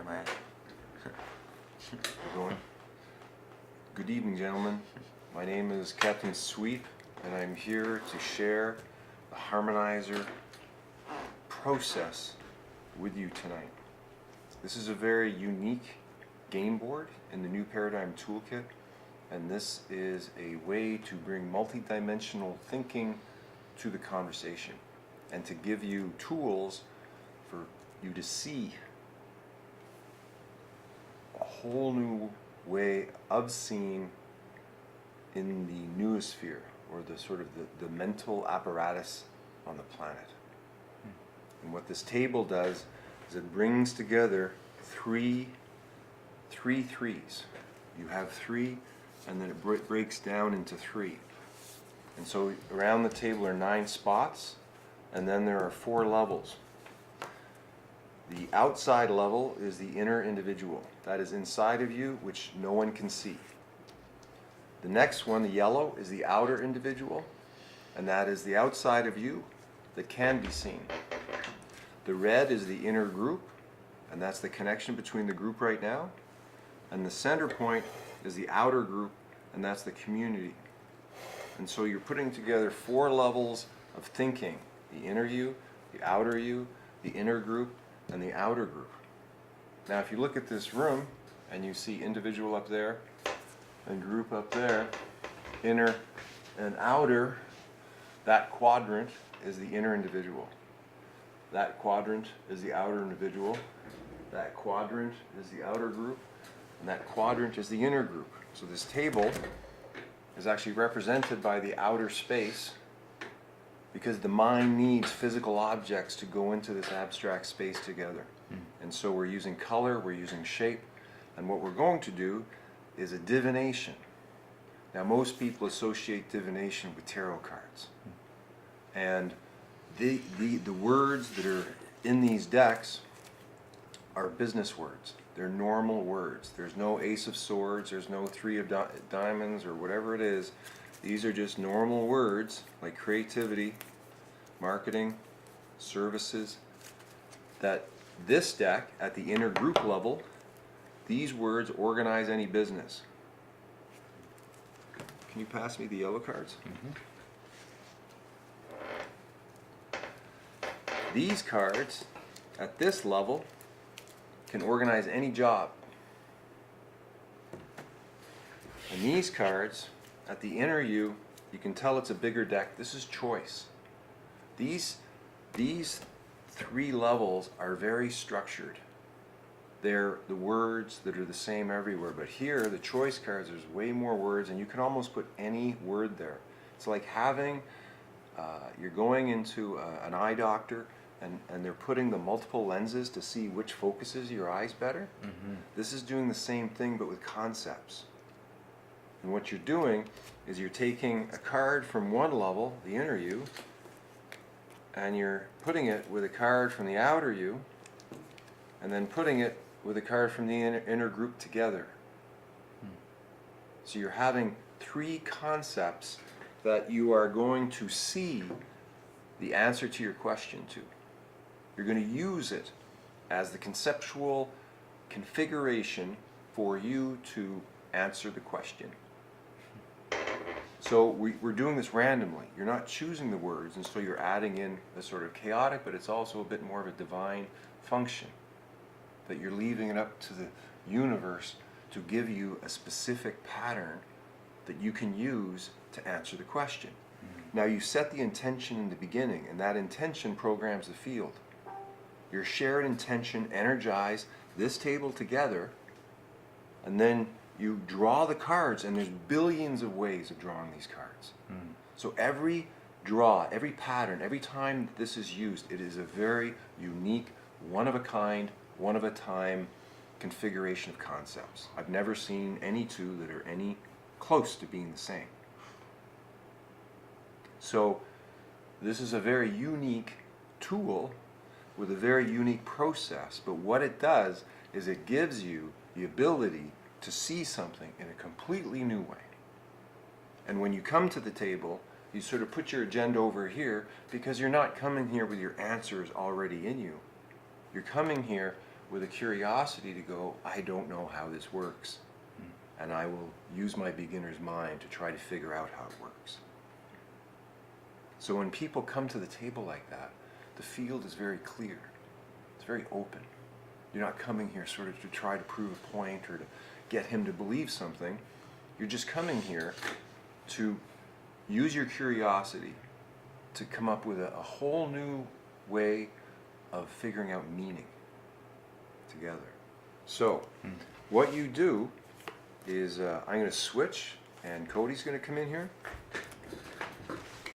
man. We're going. Good evening, gentlemen. My name is Captain Sweep, and I'm here to share the Harmonizer process with you tonight. This is a very unique game board in the New Paradigm Toolkit, and this is a way to bring multidimensional thinking to the conversation and to give you tools for you to see a whole new way of seeing in the noosphere, or the sort of the mental apparatus on the planet. And what this table does is it brings together three threes. You have three, and then it breaks down into three. And so around the table are 9 spots, and then there are 4 levels. The outside level is the inner individual. That is inside of you, which no one can see. The next one, the yellow, is the outer individual, and that is the outside of you that can be seen. The red is the inner group, and that's the connection between the group right now. And the center point is the outer group, and that's the community. And so you're putting together 4 levels of thinking: the inner you, the outer you, the inner group, and the outer group. Now if you look at this room and you see individual up there and group up there, inner and outer, that quadrant is the inner individual. That quadrant is the outer individual. That quadrant is the outer group. And that quadrant is the inner group. So this table is actually represented by the outer space, because the mind needs physical objects to go into this abstract space together. And so we're using color, we're using shape, and what we're going to do is a divination. Now most people associate divination with tarot cards. And the words that are in these decks are business words. They're normal words. There's no Ace of Swords, there's no 3 of Diamonds, or whatever it is. These are just normal words like creativity, marketing, services. That this deck, at the inner group level, these words organize any business. Can you pass me the yellow cards? These cards, at this level, can organize any job. And these cards, at the inner you can tell it's a bigger deck. This is choice. These 3 levels are very structured. They're the words that are the same everywhere. But here, the choice cards, there's way more words, and you can almost put any word there. It's like having, you're going into an eye doctor, and they're putting the multiple lenses to see which focuses your eyes better. This is doing the same thing, but with concepts. And what you're doing is you're taking a card from one level, the inner you, and you're putting it with a card from the outer you, and then putting it with a card from the inner group together. So you're having 3 concepts that you are going to see the answer to your question to. You're going to use it as the conceptual configuration for you to answer the question. So we're doing this randomly. You're not choosing the words, and so you're adding in a sort of chaotic, but it's also a bit more of a divine function, that you're leaving it up to the universe to give you a specific pattern that you can use to answer the question. Now you set the intention in the beginning, and that intention programs the field. Your shared intention energize this table together, and then you draw the cards, and there's billions of ways of drawing these cards. So every draw, every pattern, every time this is used, it is a very unique, one-of-a-kind, one-of-a-time configuration of concepts. I've never seen any 2 that are any close to being the same. So this is a very unique tool with a very unique process, but what it does is it gives you the ability to see something in a completely new way. And when you come to the table, you sort of put your agenda over here, because you're not coming here with your answers already in you. You're coming here with a curiosity to go, I don't know how this works, and I will use my beginner's mind to try to figure out how it works. So when people come to the table like that, the field is very clear. It's very open. You're not coming here sort of to try to prove a point or to get him to believe something. You're just coming here to use your curiosity to come up with a whole new way of figuring out meaning together. So what you do is I'm going to switch, and Cody's going to come in here.